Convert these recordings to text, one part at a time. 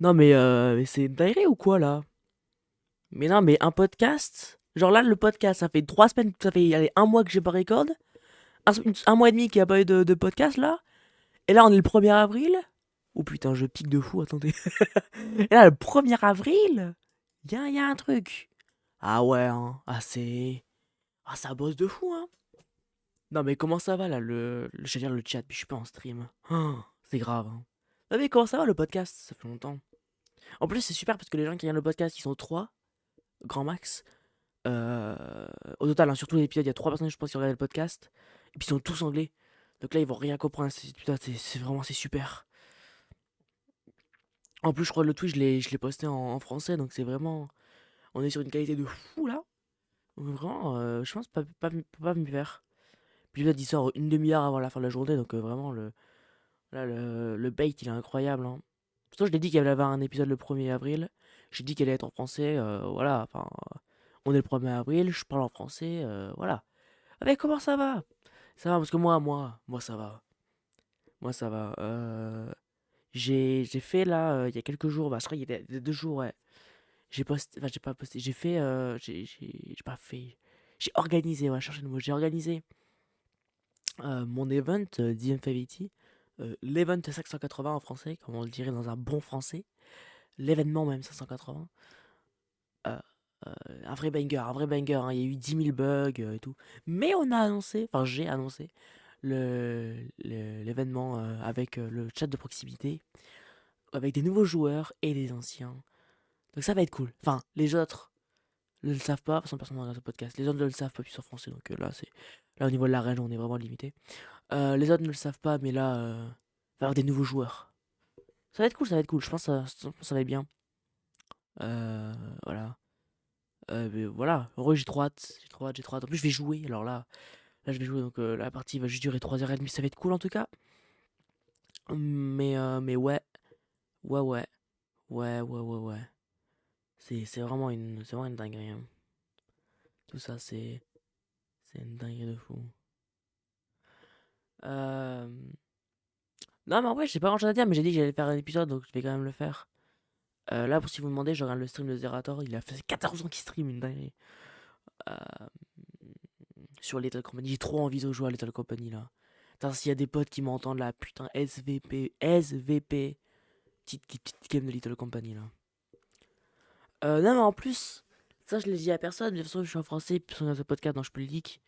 Non, mais c'est une dinguerie ou quoi, là? Mais non, mais un podcast? Genre là, le podcast, ça fait 3 semaines, ça fait allez, un mois que j'ai pas record. Un mois et demi qu'il n'y a pas eu de podcast, là. Et là, on est le 1er avril. Oh putain, je pique de fou, attendez. Et là, le 1er avril, y a un truc. Ah ouais, hein. Ah, c'est. Ah, ça bosse de fou, hein. Non, mais comment ça va, là, je veux dire, le chat, puis je suis pas en stream. Oh, c'est grave, hein. Non, mais comment ça va, le podcast? Ça fait longtemps. En plus, c'est super parce que les gens qui regardent le podcast, ils sont trois, grand max. Euh, Au total, hein, sur tous les épisodes, il y a trois personnes, je pense, qui regardent le podcast. Et puis ils sont tous anglais. Donc là, ils vont rien comprendre. Putain, c'est vraiment, c'est super. En plus, je crois que le Twitch, je l'ai posté en français. Donc c'est vraiment. On est sur une qualité de fou là. Donc vraiment, je pense pas mieux faire. Puis là, il sort une demi-heure avant la fin de la journée. Donc vraiment, là, le bait, il est incroyable, hein. Surtout, je l'ai dit qu'il y avait un épisode le 1er avril. J'ai dit qu'elle allait être en français. Voilà, enfin, on est le 1er avril. Je parle en français. Voilà. Ah, mais comment ça va? Ça va parce que moi ça va. Moi ça va. J'ai fait là il y a quelques jours, bah je crois qu'il y a 2 jours, ouais. J'ai posté, enfin j'ai pas posté, j'ai fait, j'ai pas fait, j'ai organisé, ouais, chercher le mot, j'ai organisé mon event d'IM580, l'event 580 en français, comme on le dirait dans un bon français, l'événement même 580. Euh, euh, un vrai banger, hein. Il y a eu 10 000 bugs et tout. Mais on a annoncé, enfin j'ai annoncé l'événement avec le chat de proximité, avec des nouveaux joueurs et des anciens. Donc ça va être cool. Enfin, les autres ne le savent pas, parce que personne ne regarde ce podcast. Les autres ne le savent pas, puis ils sont français, donc là, là au niveau de la règle, on est vraiment limité. Les autres ne le savent pas, mais là, il va y avoir des nouveaux joueurs. Ça va être cool, ça va être cool. Je pense que ça va être bien. Euh, voilà. Mais voilà. Heureux, j'ai trop hâte. J'ai trop hâte, j'ai trop hâte. En plus, je vais jouer. Alors là, je vais jouer. Donc la partie va juste durer 3h30. Ça va être cool en tout cas. Mais ouais. Ouais, ouais. Ouais, ouais, ouais, ouais. C'est vraiment une dinguerie, hein. Tout ça, c'est une dinguerie de fou. Euh... Non, mais en vrai, j'ai pas grand chose à dire, mais j'ai dit que j'allais faire un épisode, donc je vais quand même le faire. Là, pour si vous me demandez, je regarde le stream de Zerator. Il a fait 14 ans qu'il stream, une dinguerie. Euh, Sur Little Company. J'ai trop envie de jouer à Little Company là. Putain, s'il y a des potes qui m'entendent là, putain, SVP, SVP. Petite game de Little Company là. Non, mais en plus, ça je l'ai dit à personne, mais de toute façon, je suis en français, puis sur ce podcast, donc je peux le leak.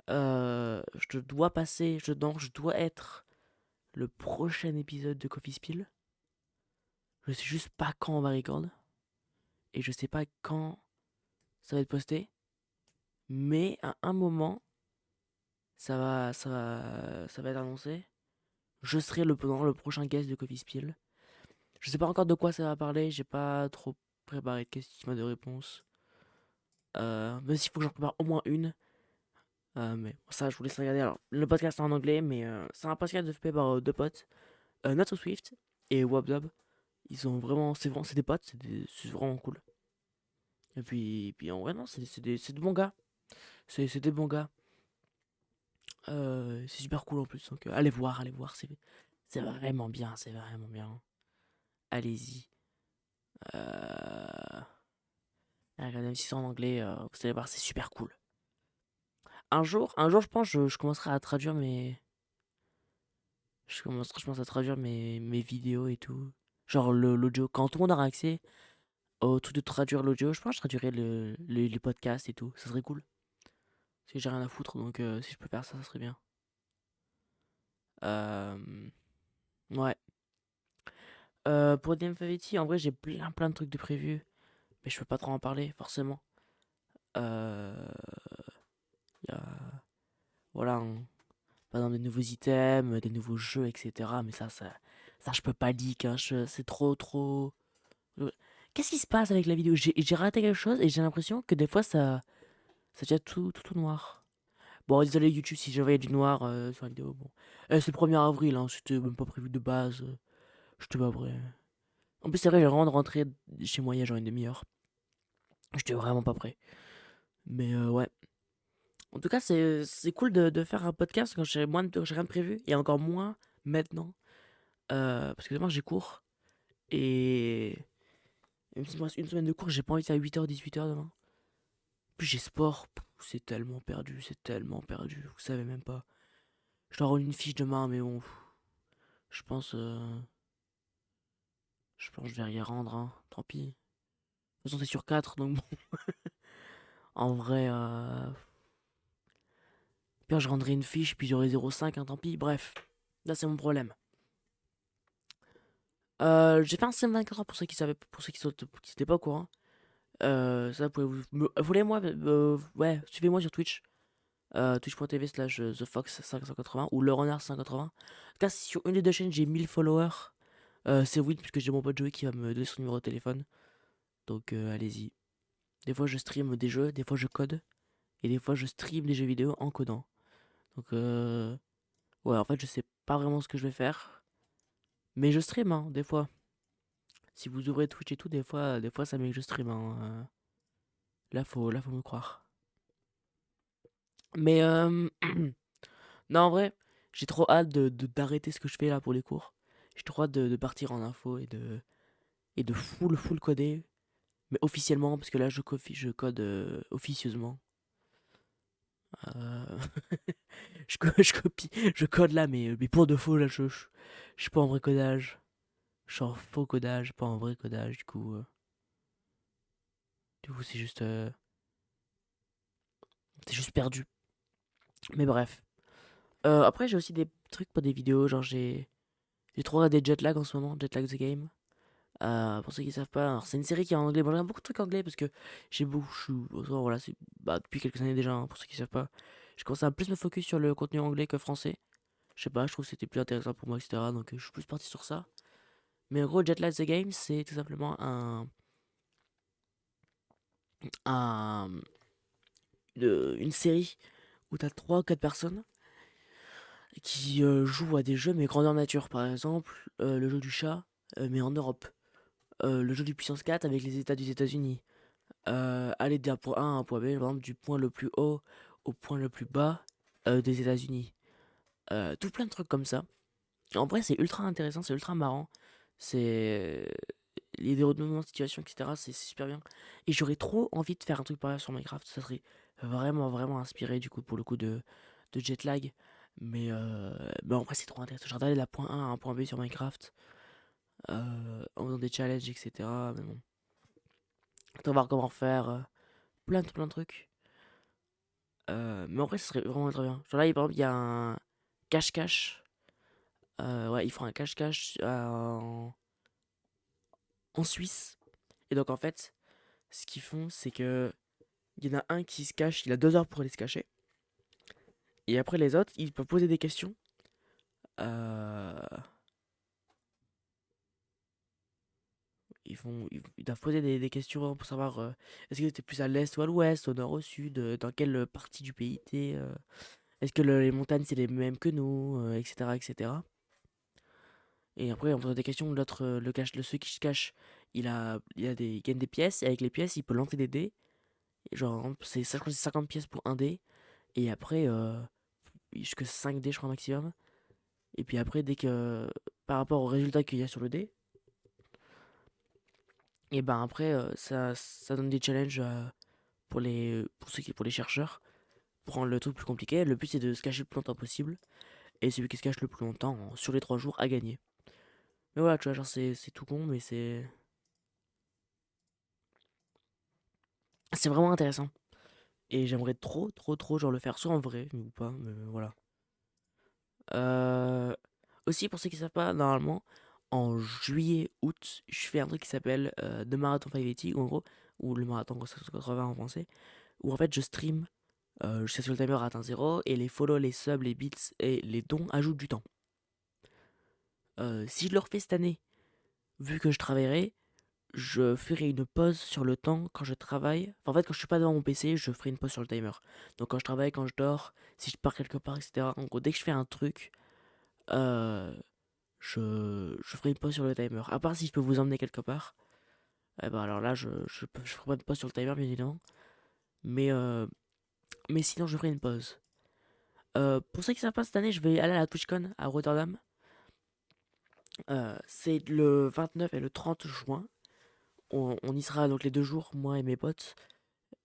Je dois passer, je dois être le prochain épisode de Coffee Spill. Je sais juste pas quand on va record, et je sais pas quand ça va être posté, mais à un moment, ça va être annoncé. Je serai pendant le prochain guest de Coffee Spill. Je sais pas encore de quoi ça va parler, j'ai pas trop préparé de questions de réponses. Même s'il faut que j'en prépare au moins une. Mais bon, ça, je vous laisse regarder. Alors, le podcast est en anglais, mais c'est un podcast fait par deux potes, Not So Swift et Wabdub. Ils ont vraiment, c'est des potes, c'est vraiment cool. Et puis en vrai, non, c'est de bons gars. C'est des bons gars. C'est super cool en plus. Donc, allez voir, c'est vraiment bien, c'est vraiment bien. Allez-y. Euh, Regardez, même si c'est en anglais, vous allez voir, c'est super cool. Je pense, je commencerai à traduire je pense, à traduire mes vidéos et tout. Genre l'audio. Quand tout le monde aura accès au truc de traduire l'audio, je pense que je traduirai les podcasts et tout. Ça serait cool. Parce que j'ai rien à foutre, donc si je peux faire ça, ça serait bien. Euh, ouais. Pour DM Faviti, en vrai, j'ai plein de trucs de prévus. Mais je peux pas trop en parler, forcément. Euh, y a, voilà, hein. Par exemple, des nouveaux items, des nouveaux jeux, etc. Mais ça je peux pas leak, hein. C'est trop. Euh, Qu'est-ce qui se passe avec la vidéo? J'ai raté quelque chose et j'ai l'impression que des fois ça devient tout noir. Bon, désolé YouTube si je voyais du noir sur la vidéo. Bon. C'est le 1er avril, hein, c'était même pas prévu de base. J'étais pas prêt. En plus, c'est vrai, j'ai vraiment de rentrer chez moi il y a genre une demi-heure. J'étais vraiment pas prêt. Mais ouais. En tout cas, c'est cool de faire un podcast quand j'ai rien de prévu et encore moins maintenant. Parce que demain j'ai cours. Et même s'il me reste une semaine de cours, j'ai pas envie de faire 8h, 18h demain. Puis j'ai sport. C'est tellement perdu, c'est tellement perdu. Vous savez même pas. Je dois rendre une fiche demain, mais bon. Je pense. Je pense que je vais rien rendre, hein. Tant pis. De toute façon, c'est sur 4, donc bon. En vrai, pire, je rendrai une fiche, puis j'aurai 0,5, hein, tant pis. Bref, là, c'est mon problème. J'ai fait un CM24 pour ceux qui savaient, pour ceux qui étaient pas au courant. Ça, voulez-moi, ouais, suivez-moi sur Twitch. Twitch.tv slash TheFox580 ou LeRenard580. En tout cas, si sur une des deux chaînes j'ai 1000 followers, c'est oui, puisque j'ai mon pote Joey qui va me donner son numéro de téléphone. Donc allez-y. Des fois je stream des jeux, des fois je code, et des fois je stream des jeux vidéo en codant. Donc ouais, en fait je sais pas vraiment ce que je vais faire. Mais je stream, hein, des fois. Si vous ouvrez Twitch et tout, des fois ça met que je stream, hein. Là faut me croire. Mais non, en vrai, j'ai trop hâte d'arrêter ce que je fais là pour les cours. J'ai trop hâte de partir en info et de full coder. Mais officiellement, parce que là je code officieusement. Euh, je code là, mais pour de faux là, je suis pas en vrai codage. Je suis en faux codage, pas en vrai codage, du coup c'est juste perdu. Mais bref. Après j'ai aussi des trucs pour des vidéos, genre j'ai trop regardé Jetlag en ce moment, Jetlag the Game. Pour ceux qui savent pas, alors c'est une série qui est en anglais. Bon, je regarde beaucoup de trucs anglais parce que j'ai beaucoup. Voilà, c'est depuis quelques années déjà, hein, pour ceux qui savent pas. Je commence à plus me focus sur le contenu anglais que français. Je sais pas, je trouve que c'était plus intéressant pour moi, etc. Donc je suis plus parti sur ça. Mais en gros, Jet Lag the Game, c'est tout simplement un, une série où t'as 3 ou 4 personnes qui jouent à des jeux mais grandeur nature. Par exemple, le jeu du chat, mais en Europe. Le jeu du puissance 4 avec les États des États-Unis. Aller d'un point A à un point B, par exemple, du point le plus haut au point le plus bas des États-Unis. Tout plein de trucs comme ça. En vrai, c'est ultra intéressant, c'est ultra marrant. C'est les retournements de situation, etc. C'est super bien. Et j'aurais trop envie de faire un truc pareil sur Minecraft. Ça serait vraiment inspiré du coup pour le coup de Jetlag. Mais en vrai, c'est trop intéressant. Genre d'aller de la point A à un point B sur Minecraft en faisant des challenges, etc. Mais bon, faut voir comment faire. Plein de trucs. Mais en vrai, ce serait vraiment très bien. Genre là, par exemple, il y a un cache-cache. Ouais, ils font un cache-cache en Suisse. Et donc, en fait, ce qu'ils font, c'est que il y en a un qui se cache, il a 2 heures pour aller se cacher. Et après, les autres, ils peuvent poser des questions. Euh, ils doivent poser des questions pour savoir est-ce que t'es plus à l'est ou à l'ouest, au nord, au sud, dans quelle partie du pays t'es. Est-ce que les montagnes, c'est les mêmes que nous, etc., etc. Et après, en posant des questions, l'autre, celui qui se cache, il gagne des pièces, et avec les pièces, il peut lancer des dés. Et genre, je crois que c'est 50 pièces pour un dé. Et après, jusque 5 dés, je crois, maximum. Et puis après, par rapport au résultat qu'il y a sur le dé, et ben après, ça donne des challenges pour les chercheurs. Pour rendre le truc plus compliqué, le but c'est de se cacher le plus longtemps possible. Et celui qui se cache le plus longtemps, sur les 3 jours, a gagné. Mais voilà, tu vois, genre, c'est tout con, mais c'est vraiment intéressant. Et j'aimerais trop, genre le faire soit en vrai ou pas, mais voilà. Euh, Aussi, pour ceux qui savent pas, normalement, en juillet, août, je fais un truc qui s'appelle The Marathon 580, ou en gros, ou le marathon 580 en français, où en fait je stream jusqu'à ce que le timer atteint 0, et les follow, les subs, les bits et les dons ajoutent du temps. Si je le refais cette année, vu que je travaillerai, je ferai une pause sur le temps quand je travaille. Enfin, en fait, quand je suis pas devant mon PC, je ferai une pause sur le timer. Donc quand je travaille, quand je dors, si je pars quelque part, etc. En gros, dès que je fais un truc, euh, je ferai une pause sur le timer. À part si je peux vous emmener quelque part. Eh ben alors là, je ferai pas de pause sur le timer, bien évidemment. Mais, euh, mais sinon, je ferai une pause. Pour ceux qui savent pas, cette année, je vais aller à la TwitchCon à Rotterdam. C'est le 29 et le 30 juin. On y sera donc les 2 jours, moi et mes potes.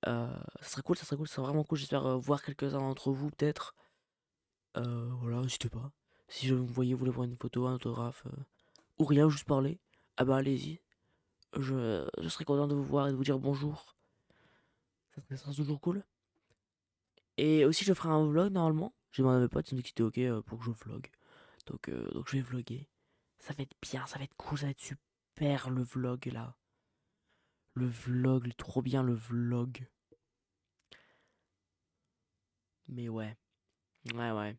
Ça serait cool, ça serait cool, ça serait vraiment cool. J'espère voir quelques-uns d'entre vous peut-être. Voilà, n'hésitez pas. Si je vous voyez, vous voulez voir une photo, un autographe, ou rien, juste parler, ah bah allez-y. Je serais content de vous voir et de vous dire bonjour. Ça serait toujours cool. Et aussi, je ferai un vlog normalement. J'ai demandé à mes potes, ils m'ont dit que c'était ok pour que je vlog. Donc je vais vlogger. Ça va être bien, ça va être cool, ça va être super le vlog là. Le vlog, trop bien le vlog. Mais ouais, ouais, ouais.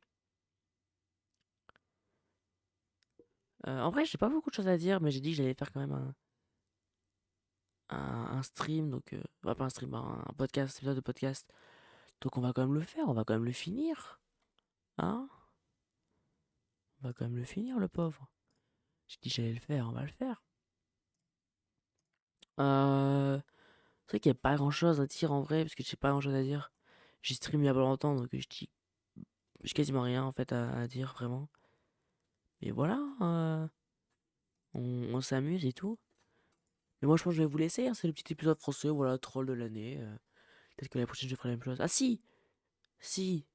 En vrai, j'ai pas beaucoup de choses à dire, mais j'ai dit que j'allais faire quand même un stream. Donc, enfin, pas un stream, un podcast, un épisode de podcast. Donc, on va quand même le faire, on va quand même le finir. Hein? On va quand même le finir, le pauvre. J'ai dit que j'allais le faire, on va le faire. C'est vrai qu'il n'y a pas grand chose à dire en vrai, parce que j'ai pas grand chose à dire. J'ai stream il y a pas longtemps, donc j'ai quasiment rien en fait à dire vraiment. Mais voilà, on s'amuse et tout. Mais moi je pense que je vais vous laisser, hein, c'est le petit épisode français, voilà, troll de l'année. Peut-être que l'année prochaine je ferai la même chose. Ah si! Si!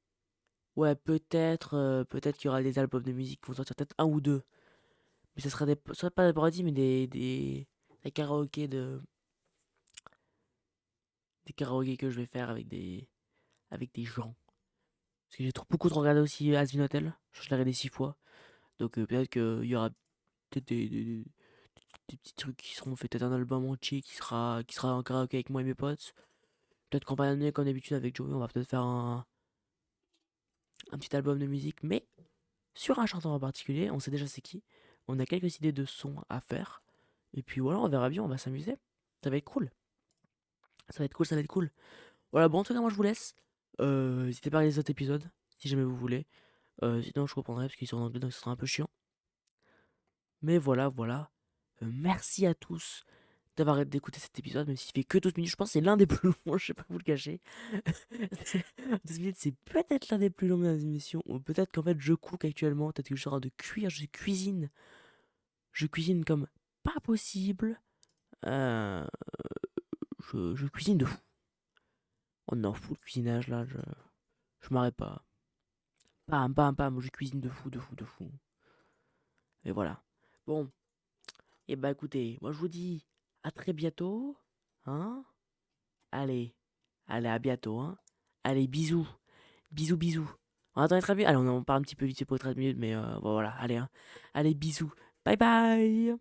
Ouais, peut-être qu'il y aura des albums de musique qui vont sortir, peut-être un ou deux. Mais ça sera pas des parodies, mais des karaokés des karaokés que je vais faire avec des gens. Parce que j'ai beaucoup trop regardé aussi Asvin Hotel. Je l'ai regardé 6 fois. Donc peut-être qu'il y aura peut-être des petits trucs qui seront faits, peut-être un album entier qui sera en karaoké avec moi et mes potes. Peut-être qu'en fin d'année, comme d'habitude avec Joey, on va peut-être faire un petit album de musique. Mais sur un chanteur en particulier, on sait déjà c'est qui. On a quelques idées de sons à faire. Et puis voilà, on verra bien, on va s'amuser. Ça va être cool. Ça va être cool, ça va être cool. Voilà, bon, en tout cas, moi je vous laisse. N'hésitez pas à regarder les autres épisodes, si jamais vous voulez. Sinon, je reprendrai parce qu'ils sont en anglais, donc ce sera un peu chiant. Mais voilà, voilà. Merci à tous d'avoir d'écouter cet épisode, même s'il fait que 12 minutes. Je pense que c'est l'un des plus longs, je sais pas vous le cacher. 12 minutes, c'est peut-être l'un des plus longs de la émission. Ou peut-être qu'en fait, je cook actuellement. Peut-être que je suis en train de cuire. Je cuisine. Je cuisine comme pas possible. Euh, je cuisine de fou. On est en fou le cuisinage là. Je m'arrête pas. Bam, bam, bam. Je cuisine de fou, de fou, de fou. Et voilà. Bon. Et bah écoutez, moi je vous dis à très bientôt. Hein? Allez. Allez, à bientôt, hein. Allez, bisous. Bisous, bisous. On attend les 13 minutes. Allez, on parle un petit peu vite fait pour les 13 minutes, mais bon, voilà. Allez, hein. Allez, bisous. Bye bye.